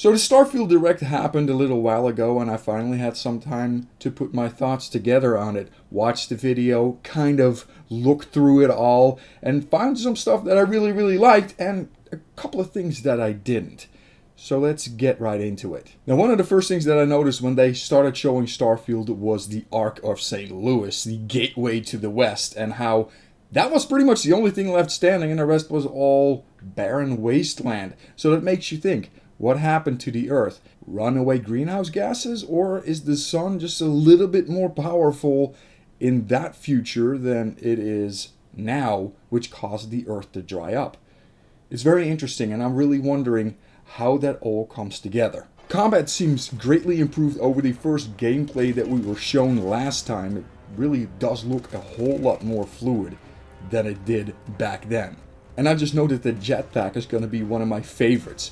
So the StarField Direct happened a little while ago, and I finally had some time to put my thoughts together on it. Watch the video, kind of look through it all, and find some stuff that I really liked, and a couple of things that I didn't. So let's get right into it. Now, one of the first things that I noticed when they started showing StarField was the Arc of St. Louis, the gateway to the West, and how that was pretty much the only thing left standing, and the rest was all barren wasteland. So that makes you think, what happened to the Earth? Runaway greenhouse gases? Or is the sun just a little bit more powerful in that future than it is now, which caused the Earth to dry up? It's very interesting, and I'm really wondering how that all comes together. Combat seems greatly improved over the first gameplay that we were shown last time. It really does look a whole lot more fluid than it did back then. And I just noted that jetpack is going to be one of my favorites.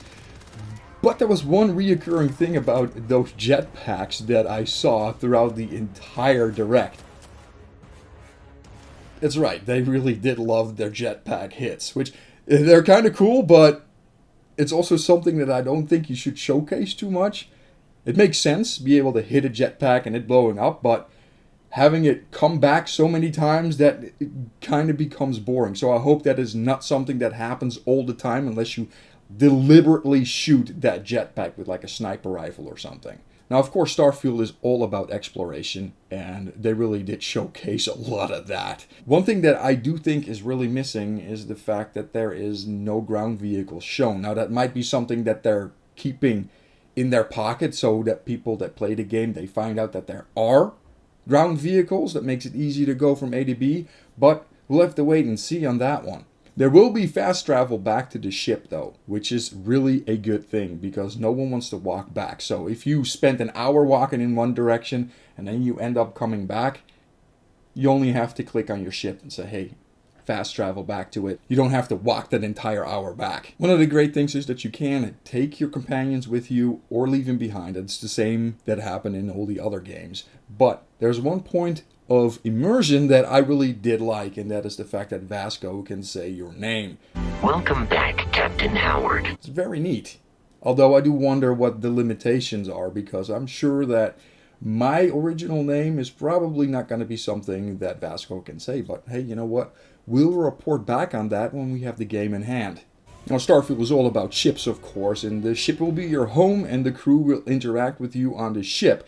But there was one reoccurring thing about those jetpacks that I saw throughout the entire Direct. That's right, they really did love their jetpack hits, which they're kind of cool, but it's also something that I don't think you should showcase too much. It makes sense, be able to hit a jetpack and it blowing up, but having it come back so many times that it kind of becomes boring. So I hope that is not something that happens all the time unless you deliberately shoot that jetpack with like a sniper rifle or something. Now, of course, StarField is all about exploration, and they really did showcase a lot of that. One thing that I do think is really missing is the fact that there is no ground vehicle shown. Now, that might be something that they're keeping in their pocket so that people that play the game, they find out that there are ground vehicles. That makes it easy to go from A to B, but we'll have to wait and see on that one. There will be fast travel back to the ship though, which is really a good thing because no one wants to walk back. So if you spent an hour walking in one direction and then you end up coming back, you only have to click on your ship and say, hey, fast travel back to it. You don't have to walk that entire hour back. One of the great things is that you can take your companions with you or leave them behind. It's the same that happened in all the other games. But there's one point of immersion that I really did like, and that is the fact that Vasco can say your name. Welcome back, Captain Howard. It's very neat. Although I do wonder what the limitations are, because I'm sure that my original name is probably not going to be something that Vasco can say. But hey, you know what? We'll report back on that when we have the game in hand. Now, StarField is all about ships, of course, and the ship will be your home, and the crew will interact with you on the ship.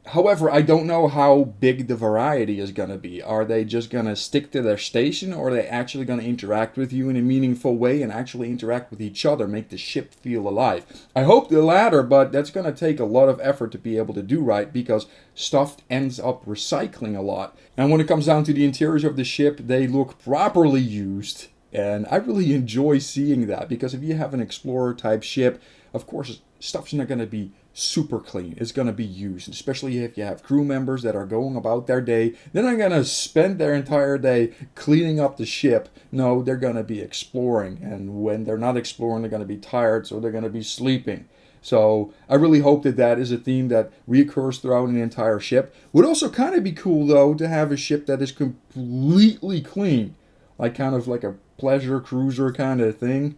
However, I don't know how big the variety is going to be. Are they just going to stick to their station, or are they actually going to interact with you in a meaningful way and actually interact with each other, make the ship feel alive? I hope the latter, but that's going to take a lot of effort to be able to do right because stuff ends up recycling a lot. And when it comes down to the interiors of the ship, they look properly used. And I really enjoy seeing that because if you have an explorer type ship, of course, stuff's not going to be super clean. It's going to be used, especially if you have crew members that are going about their day. They're not going to spend their entire day cleaning up the ship. No, they're going to be exploring. And when they're not exploring, they're going to be tired, so they're going to be sleeping. So I really hope that that is a theme that reoccurs throughout an entire ship. Would also kind of be cool, though, to have a ship that is completely clean. Like kind of like a pleasure cruiser kind of thing.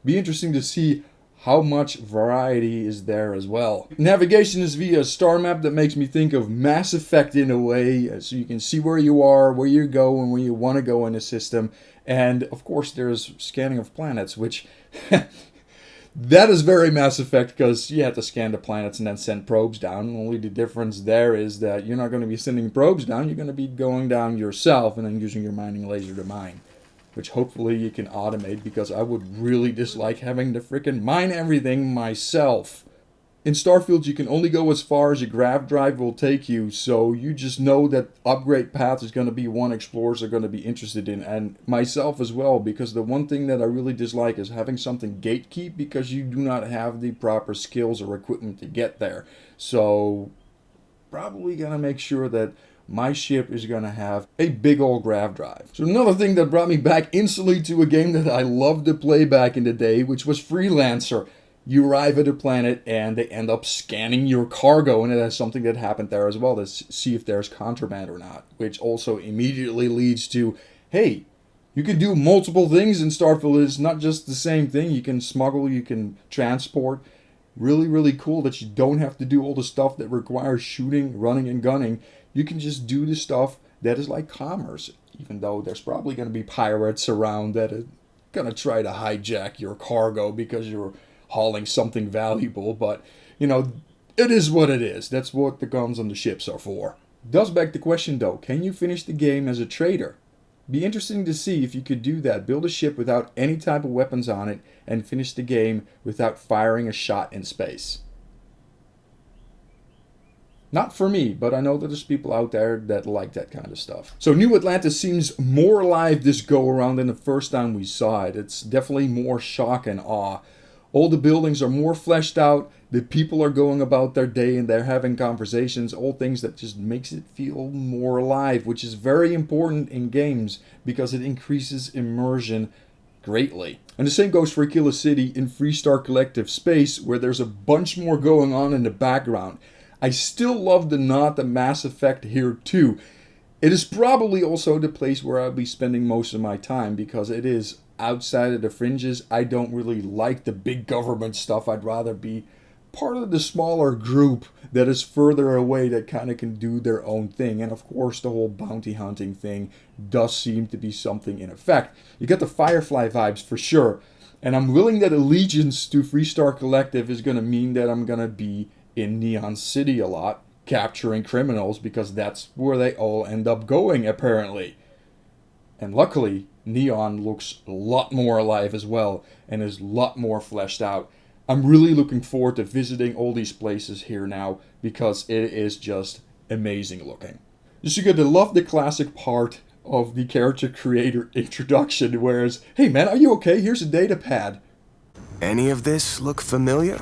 Be interesting to see how much variety is there as well. Navigation is via a star map that makes me think of Mass Effect in a way, so you can see where you are, where you go, and where you want to go in the system. And of course there's scanning of planets, which that is very Mass Effect because you have to scan the planets and then send probes down. Only the difference there is that you're not going to be sending probes down, you're going to be going down yourself and then using your mining laser to mine. Which hopefully you can automate because I would really dislike having to frickin' mine everything myself. In StarField, you can only go as far as your grav drive will take you, so you just know that upgrade path is going to be one explorers are going to be interested in, and myself as well, because the one thing that I really dislike is having something gatekeep because you do not have the proper skills or equipment to get there. So, probably going to make sure that my ship is going to have a big old grav drive. So another thing that brought me back instantly to a game that I loved to play back in the day, which was Freelancer. You arrive at a planet and they end up scanning your cargo, and it has something that happened there as well to see if there's contraband or not, which also immediately leads to, hey, you can do multiple things in StarField. It's not just the same thing. You can smuggle, you can transport. really, really cool that you don't have to do all the stuff that requires shooting, running, and gunning. You can just do the stuff that is like commerce, even though there's probably going to be pirates around that are going to try to hijack your cargo because you're hauling something valuable. But, you know, it is what it is. That's what the guns on the ships are for. Does beg the question though, can you finish the game as a trader? Be interesting to see if you could do that. Build a ship without any type of weapons on it and finish the game without firing a shot in space. Not for me, but I know that there's people out there that like that kind of stuff. So New Atlantis seems more alive this go around than the first time we saw it. It's definitely more shock and awe. All the buildings are more fleshed out. The people are going about their day and they're having conversations. All things that just makes it feel more alive, which is very important in games because it increases immersion greatly. And the same goes for Killer City in Freestar Collective Space, where there's a bunch more going on in the background. I still love the nod to Mass Effect here too. It is probably also the place where I'll be spending most of my time because it is outside of the fringes. I don't really like the big government stuff. I'd rather be part of the smaller group that is further away that kind of can do their own thing. And of course, the whole bounty hunting thing does seem to be something in effect. You get the Firefly vibes for sure. And I'm willing that allegiance to Freestar Collective is going to mean that I'm going to be in Neon City a lot, capturing criminals, because that's where they all end up going, apparently. And luckily, Neon looks a lot more alive as well, and is a lot more fleshed out. I'm really looking forward to visiting all these places here now, because it is just amazing looking. Just you get to love the classic part of the character creator introduction, whereas, hey man, are you okay? Here's a data pad. Any of this look familiar?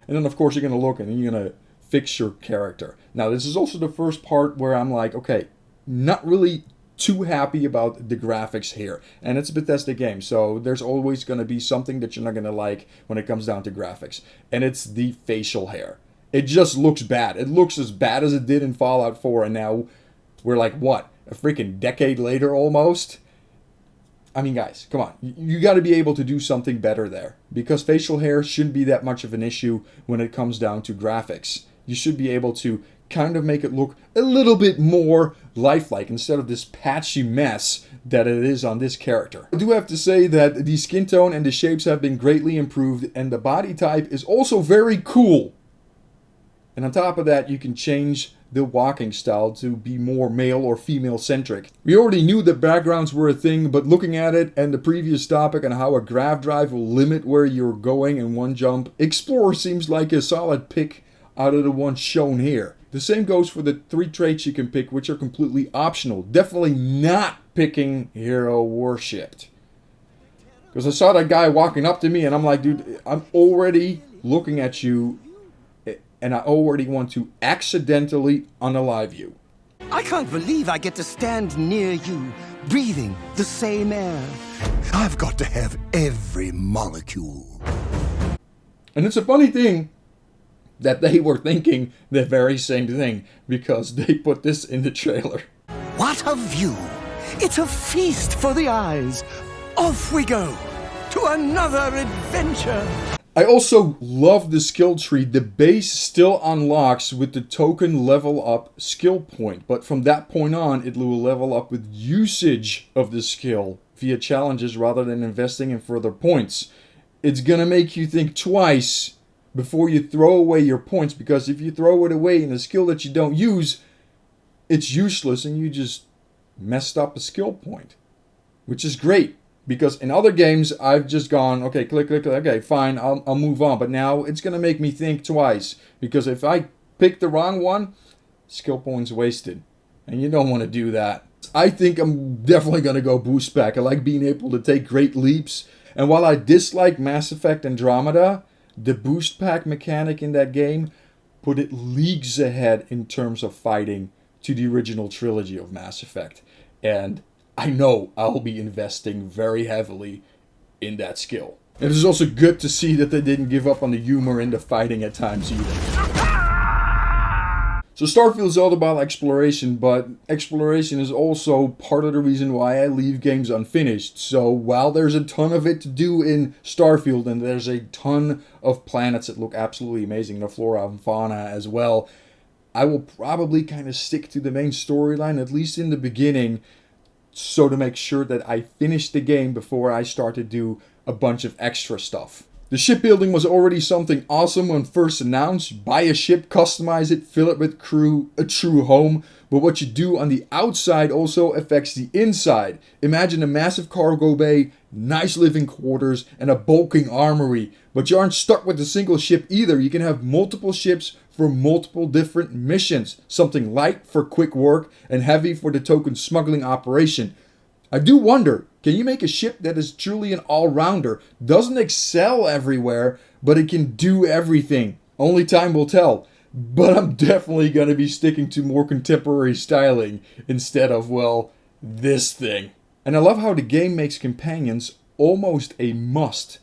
And then of course you're going to look and you're going to fix your character. Now this is also the first part where I'm like, okay, not really too happy about the graphics here. And it's a Bethesda game, so there's always going to be something that you're not going to like when it comes down to graphics. And it's the facial hair. It just looks bad. It looks as bad as it did in Fallout 4, and now we're like, what, a freaking decade later almost? I mean, guys, come on. You got to be able to do something better there. Because facial hair shouldn't be that much of an issue when it comes down to graphics. You should be able to kind of make it look a little bit more lifelike instead of this patchy mess that it is on this character. I do have to say that the skin tone and the shapes have been greatly improved, and the body type is also very cool. And on top of that, you can change the walking style to be more male or female centric. We already knew that backgrounds were a thing, but looking at it and the previous topic on how a grav drive will limit where you're going in one jump, Explorer seems like a solid pick out of the ones shown here. The same goes for the 3 traits you can pick, which are completely optional. Definitely not picking Hero Worshipped. Because I saw that guy walking up to me and I'm like, dude, I'm already looking at you and I already want to accidentally unalive you. I can't believe I get to stand near you, breathing the same air. I've got to have every molecule. And it's a funny thing that they were thinking the very same thing, because they put this in the trailer. What a view! It's a feast for the eyes. Off we go to another adventure. I also love the skill tree. The base still unlocks with the token level up skill point, but from that point on, it will level up with usage of the skill via challenges rather than investing in further points. It's gonna make you think twice before you throw away your points, because if you throw it away in a skill that you don't use, it's useless and you just messed up a skill point, which is great. Because in other games, I've just gone, okay, click, okay, fine, I'll move on. But now it's going to make me think twice. Because if I pick the wrong one, skill points wasted. And you don't want to do that. I think I'm definitely going to go boost pack. I like being able to take great leaps. And while I dislike Mass Effect Andromeda, the boost pack mechanic in that game put it leagues ahead in terms of fighting to the original trilogy of Mass Effect. And I know I'll be investing very heavily in that skill. It is also good to see that they didn't give up on the humor in the fighting at times either. So Starfield is all about exploration, but exploration is also part of the reason why I leave games unfinished. So while there's a ton of it to do in Starfield, and there's a ton of planets that look absolutely amazing, the flora and fauna as well, I will probably kind of stick to the main storyline, at least in the beginning, so to make sure that I finish the game before I start to do a bunch of extra stuff. The shipbuilding was already something awesome when first announced. Buy a ship, customize it, fill it with crew, a true home. But what you do on the outside also affects the inside. Imagine a massive cargo bay, nice living quarters, and a bulking armory. But you aren't stuck with a single ship either. You can have multiple ships for multiple different missions. Something light for quick work and heavy for the token smuggling operation. I do wonder, can you make a ship that is truly an all-rounder, doesn't excel everywhere, but it can do everything? Only time will tell. But I'm definitely going to be sticking to more contemporary styling instead of, well, this thing. And I love how the game makes companions almost a must,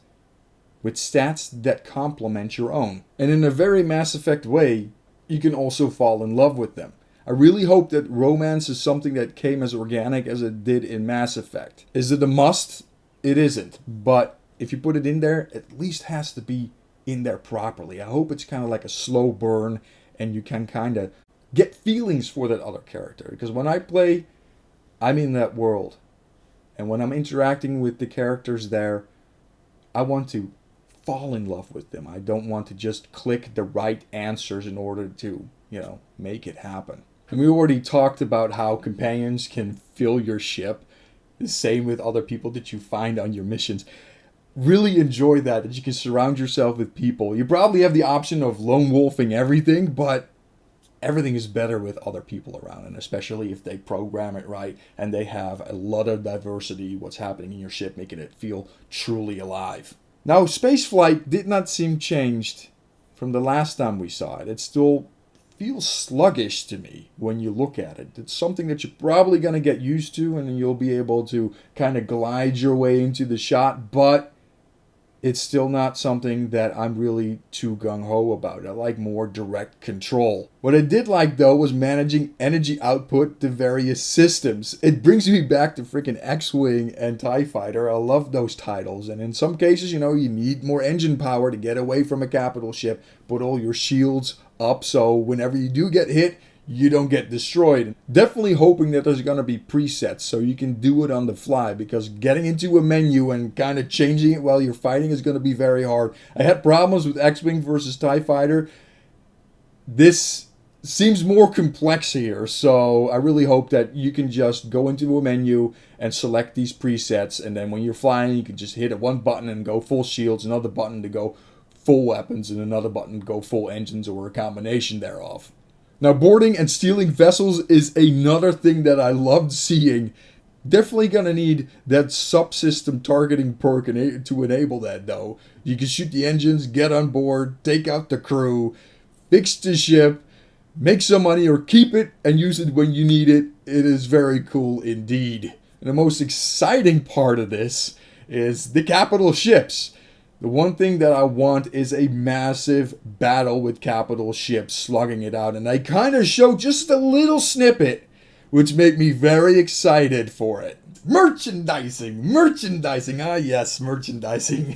with stats that complement your own. And in a very Mass Effect way, you can also fall in love with them. I really hope that romance is something that came as organic as it did in Mass Effect. Is it a must? It isn't. But if you put it in there, it at least has to be in there properly. I hope it's kind of like a slow burn and you can kind of get feelings for that other character. Because when I play, I'm in that world. And when I'm interacting with the characters there, I want to fall in love with them. I don't want to just click the right answers in order to, make it happen. And we already talked about how companions can fill your ship. The same with other people that you find on your missions. Really enjoy that you can surround yourself with people. You probably have the option of lone wolfing everything, but everything is better with other people around, and especially if they program it right and they have a lot of diversity, what's happening in your ship, making it feel truly alive. Now, spaceflight did not seem changed from the last time we saw it. It still feels sluggish to me when you look at it. It's something that you're probably going to get used to, and you'll be able to kind of glide your way into the shot, but it's still not something that I'm really too gung-ho about. I like more direct control. What I did like, though, was managing energy output to various systems. It brings me back to freaking X-Wing and TIE Fighter. I love those titles. And in some cases, you need more engine power to get away from a capital ship. Put all your shields up so whenever you do get hit, you don't get destroyed. Definitely hoping that there's going to be presets so you can do it on the fly, because getting into a menu and kind of changing it while you're fighting is going to be very hard. I had problems with X-Wing versus TIE Fighter. This seems more complex here, so I really hope that you can just go into a menu and select these presets, and then when you're flying, you can just hit one button and go full shields, another button to go full weapons, and another button to go full engines, or a combination thereof. Now, boarding and stealing vessels is another thing that I loved seeing. Definitely going to need that subsystem targeting perk to enable that, though. You can shoot the engines, get on board, take out the crew, fix the ship, make some money, or keep it and use it when you need it. It is very cool indeed. And the most exciting part of this is the capital ships. The one thing that I want is a massive battle with capital ships slugging it out. And I kind of show just a little snippet, which made me very excited for it. Merchandising! Ah yes, merchandising.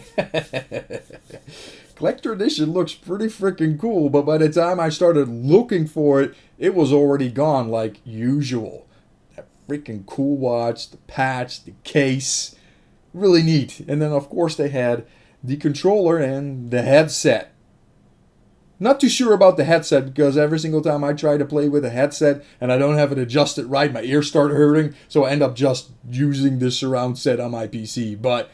Collector Edition looks pretty freaking cool, but by the time I started looking for it, it was already gone like usual. That freaking cool watch, the patch, the case. Really neat. And then of course they had the controller and the headset. Not too sure about the headset, because every single time I try to play with a headset and I don't have it adjusted right, my ears start hurting, so I end up just using the surround set on my PC. But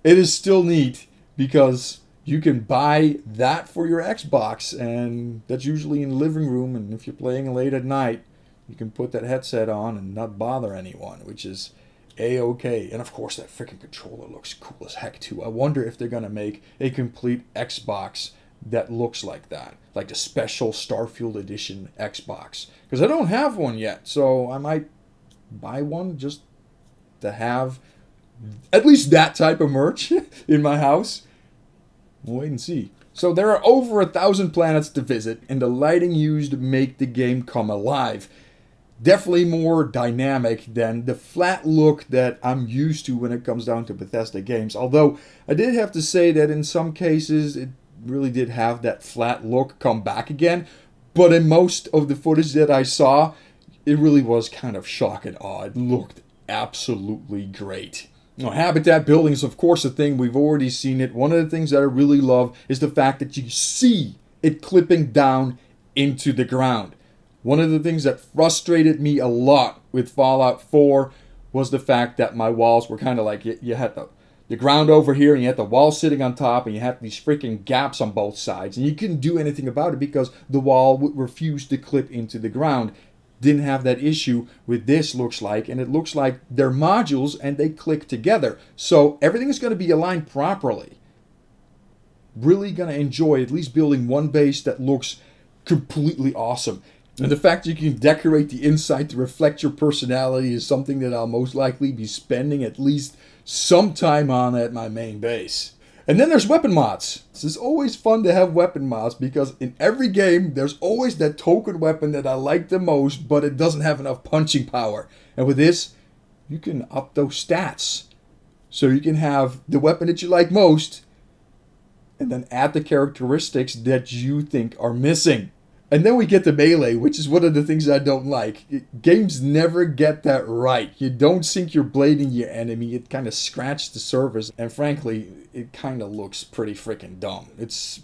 it is still neat because you can buy that for your Xbox, and that's usually in the living room, and if you're playing late at night, you can put that headset on and not bother anyone, which is A-okay. And of course that freaking controller looks cool as heck too. I wonder if they're gonna make a complete Xbox that looks like that, like the special Starfield Edition Xbox, because I don't have one yet, so I might buy one just to have at least that type of merch in my house. We'll wait and see. So there are over 1,000 planets to visit, and the lighting used make the game come alive. Definitely more dynamic than the flat look that I'm used to when it comes down to Bethesda games. Although I did have to say that in some cases it really did have that flat look come back again. But in most of the footage that I saw, it really was kind of shock and awe. It looked absolutely great. Now, habitat building is of course a thing. We've already seen it. One of the things that I really love is the fact that you see it clipping down into the ground. One of the things that frustrated me a lot with Fallout 4 was the fact that my walls were kind of like, you had the ground over here and you had the wall sitting on top and you had these freaking gaps on both sides and you couldn't do anything about it because the wall would refuse to clip into the ground. Didn't have that issue with this, looks like, and it looks like they're modules and they click together. So everything is going to be aligned properly. Really going to enjoy at least building one base that looks completely awesome. And the fact that you can decorate the inside to reflect your personality is something that I'll most likely be spending at least some time on at my main base. And then there's weapon mods. It's always fun to have weapon mods because in every game there's always that token weapon that I like the most, but it doesn't have enough punching power. And with this, you can up those stats. So you can have the weapon that you like most and then add the characteristics that you think are missing. And then we get the melee, which is one of the things I don't like. Games never get that right. You don't sink your blade in your enemy. It kind of scratches the surface. And frankly, it kind of looks pretty freaking dumb. It's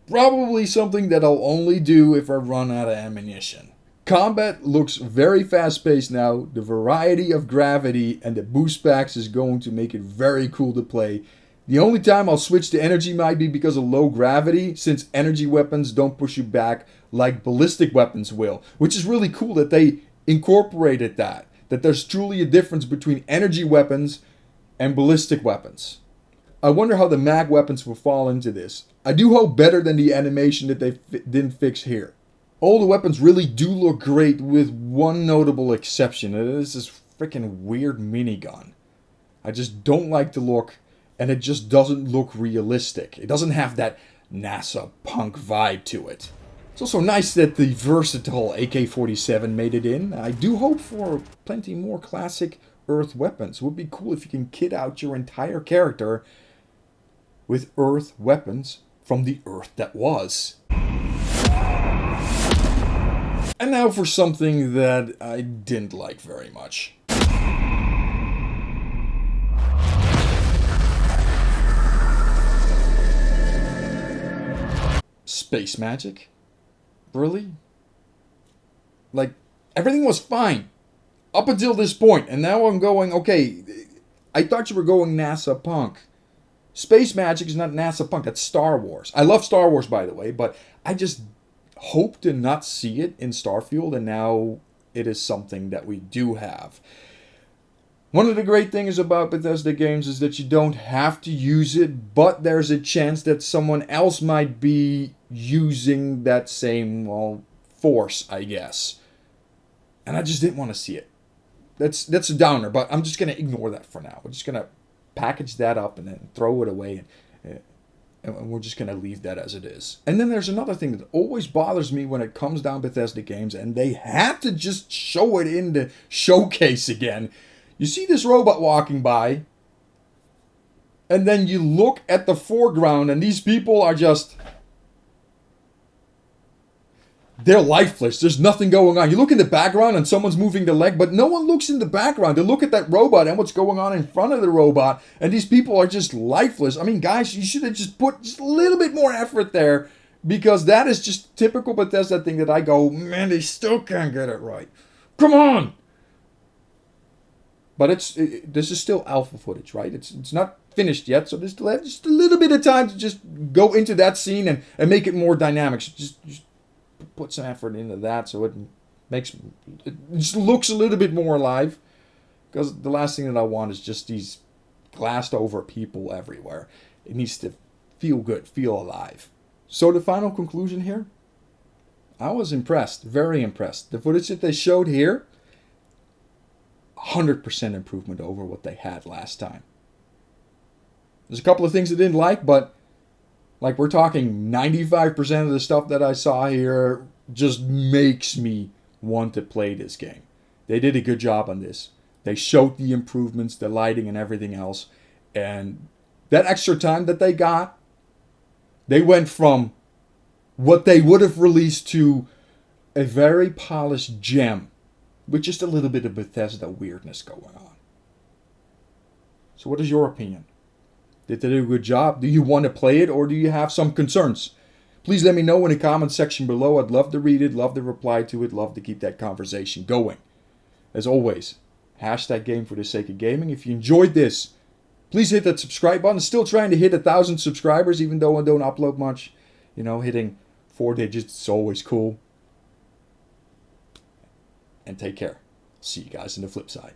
probably something that I'll only do if I run out of ammunition. Combat looks very fast-paced now. The variety of gravity and the boost packs is going to make it very cool to play. The only time I'll switch to energy might be because of low gravity, since energy weapons don't push you back like ballistic weapons will, which is really cool that they incorporated that there's truly a difference between energy weapons and ballistic weapons. I wonder how the mag weapons will fall into this. I do hope better than the animation that they didn't fix here. All the weapons really do look great with one notable exception, and it is this freaking weird minigun. I just don't like the look. And it just doesn't look realistic. It doesn't have that NASA punk vibe to it. It's also nice that the versatile AK-47 made it in. I do hope for plenty more classic Earth weapons. It would be cool if you can kit out your entire character with Earth weapons from the Earth that was. And now for something that I didn't like very much. Space magic? Really? Like, everything was fine up until this point, and now I'm going, okay, I thought you were going NASA punk. Space magic is not NASA punk, that's Star Wars. I love Star Wars, by the way, but I just hope to not see it in StarField, and now it is something that we do have. One of the great things about Bethesda games is that you don't have to use it, but there's a chance that someone else might be using that same, well, force, I guess. And I just didn't want to see it. That's a downer, but I'm just going to ignore that for now. We're just going to package that up and then throw it away, and we're just going to leave that as it is. And then there's another thing that always bothers me when it comes down Bethesda games, and they had to just show it in the showcase again. You see this robot walking by, and then you look at the foreground, and these people are just... they're lifeless. There's nothing going on. You look in the background, and someone's moving the leg, but no one looks in the background. They look at that robot and what's going on in front of the robot, and these people are just lifeless. I mean, guys, you should have just put just a little bit more effort there, because that is just typical Bethesda thing that I go, man, they still can't get it right. Come on! But this is still alpha footage, right? It's not finished yet, so there's still just a little bit of time to just go into that scene and make it more dynamic. So just put some effort into that so it just looks a little bit more alive. Because the last thing that I want is just these glassed over people everywhere. It needs to feel good, feel alive. So the final conclusion here, I was impressed, very impressed. The footage that they showed here, 100% improvement over what they had last time. There's a couple of things I didn't like, but Like, we're talking 95% of the stuff that I saw here just makes me want to play this game. They did a good job on this. They showed the improvements, the lighting and everything else. And that extra time that they got, they went from what they would have released to a very polished gem with just a little bit of Bethesda weirdness going on. So what is your opinion? Did they do a good job? Do you want to play it, or do you have some concerns? Please let me know in the comment section below. I'd love to read it, love to reply to it, love to keep that conversation going. As always, hashtag game for the sake of gaming. If you enjoyed this, please hit that subscribe button. Still trying to hit 1,000 subscribers, even though I don't upload much. You know, hitting 4 digits is always cool. And take care. See you guys in the flip side.